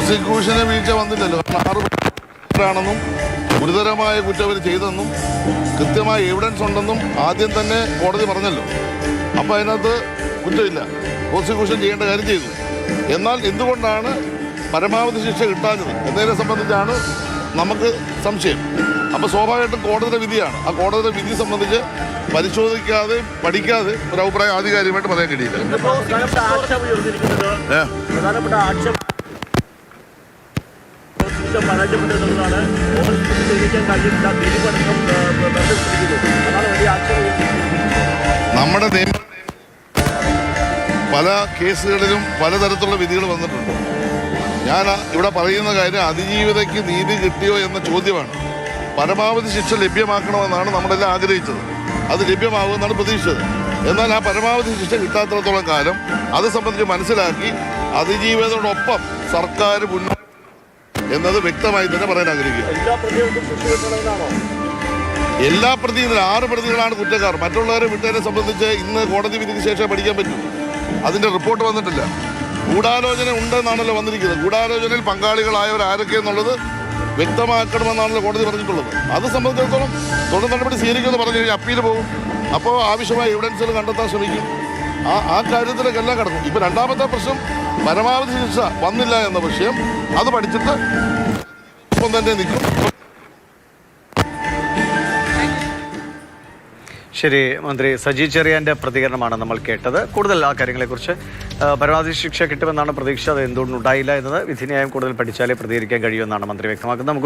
പ്രോസിക്യൂഷന് വീഴ്ച വന്നില്ലല്ലോ. കാരണം 6 ആണെന്നും ഗുരുതരമായ കുറ്റം അവർ ചെയ്തെന്നും കൃത്യമായ എവിഡൻസ് ഉണ്ടെന്നും ആദ്യം തന്നെ കോടതി പറഞ്ഞല്ലോ. അപ്പോൾ അതിനകത്ത് കുറ്റമില്ല, പ്രോസിക്യൂഷൻ ചെയ്യേണ്ട കാര്യം ചെയ്തു. എന്നാൽ എന്തുകൊണ്ടാണ് പരമാവധി ശിക്ഷ കിട്ടാഞ്ഞത് എന്നതിനെ സംബന്ധിച്ചാണ് നമുക്ക് സംശയം. അപ്പോൾ സ്വാഭാവികമായിട്ടും കോടതിയുടെ വിധിയാണ്. ആ കോടതിയുടെ വിധി സംബന്ധിച്ച് പരിശോധിക്കാതെ പഠിക്കാതെ ഒരു അഭിപ്രായം ആധികാരികമായിട്ട് പറയാൻ കഴിയില്ല. നമ്മുടെ പല കേസുകളിലും പലതരത്തിലുള്ള വിധികൾ വന്നിട്ടുണ്ട്. ഞാൻ ഇവിടെ പറയുന്ന കാര്യം അതിജീവിതയ്ക്ക് നീതി കിട്ടിയോ എന്ന ചോദ്യമാണ്. പരമാവധി ശിക്ഷ ലഭ്യമാക്കണമെന്നാണ് നമ്മളെല്ലാം ആഗ്രഹിച്ചത്. അത് ലഭ്യമാകുമെന്നാണ് പ്രതീക്ഷിച്ചത്. എന്നാൽ ആ പരമാവധി ശിക്ഷ കിട്ടാത്തിടത്തോളം കാലം അത് സംബന്ധിച്ച് മനസ്സിലാക്കി അതിജീവിതയോടൊപ്പം സർക്കാർ മുന്നോട്ട് എന്നത് വ്യക്തമായി തന്നെ പറയാൻ ആഗ്രഹിക്കുക. എല്ലാ പ്രതിയും 6 പ്രതികളാണ് കുറ്റക്കാർ. മറ്റുള്ളവരെ വിട്ടതിനെ സംബന്ധിച്ച് ഇന്ന് കോടതി വിധിക്ക് ശേഷം പഠിക്കാൻ പറ്റും. അതിൻ്റെ റിപ്പോർട്ട് വന്നിട്ടില്ല. ഗൂഢാലോചന ഉണ്ടെന്നാണല്ലോ വന്നിരിക്കുന്നത്. ഗൂഢാലോചനയിൽ പങ്കാളികളായവർ ആരൊക്കെയെന്നുള്ളത് വ്യക്തമാക്കണമെന്നാണല്ലോ കോടതി പറഞ്ഞിട്ടുള്ളത്. അത് സംബന്ധിച്ചിടത്തോളം തുടർ നടപടി സ്വീകരിക്കുമെന്ന് പറഞ്ഞു കഴിഞ്ഞാൽ അപ്പീൽ പോകും. അപ്പോൾ ആവശ്യമായ എവിഡൻസുകൾ കണ്ടെത്താൻ ശ്രമിക്കും. ആ കാര്യത്തിലൊക്കെ എല്ലാം കടന്നു. ഇപ്പോൾ രണ്ടാമത്തെ പ്രശ്നം പരമാവധി ശിക്ഷ വന്നില്ല എന്ന വിഷയം. അത് പഠിച്ചിട്ട് ഇപ്പം തന്നെ നിൽക്കും. ശരി, മന്ത്രി സജി ചെറിയാൻ്റെ പ്രതികരണമാണ് നമ്മൾ കേട്ടത്. കൂടുതൽ ആ കാര്യങ്ങളെക്കുറിച്ച് പരമാവധി ശിക്ഷ കിട്ടുമെന്നാണ് പ്രതീക്ഷ. അത് എന്തുകൊണ്ടുണ്ടായില്ല എന്നത് വിധിന്യായം കൂടുതൽ പഠിച്ചാലേ പ്രതികരിക്കാൻ കഴിയുമെന്നാണ് മന്ത്രി വ്യക്തമാക്കുന്നത്. നമുക്ക്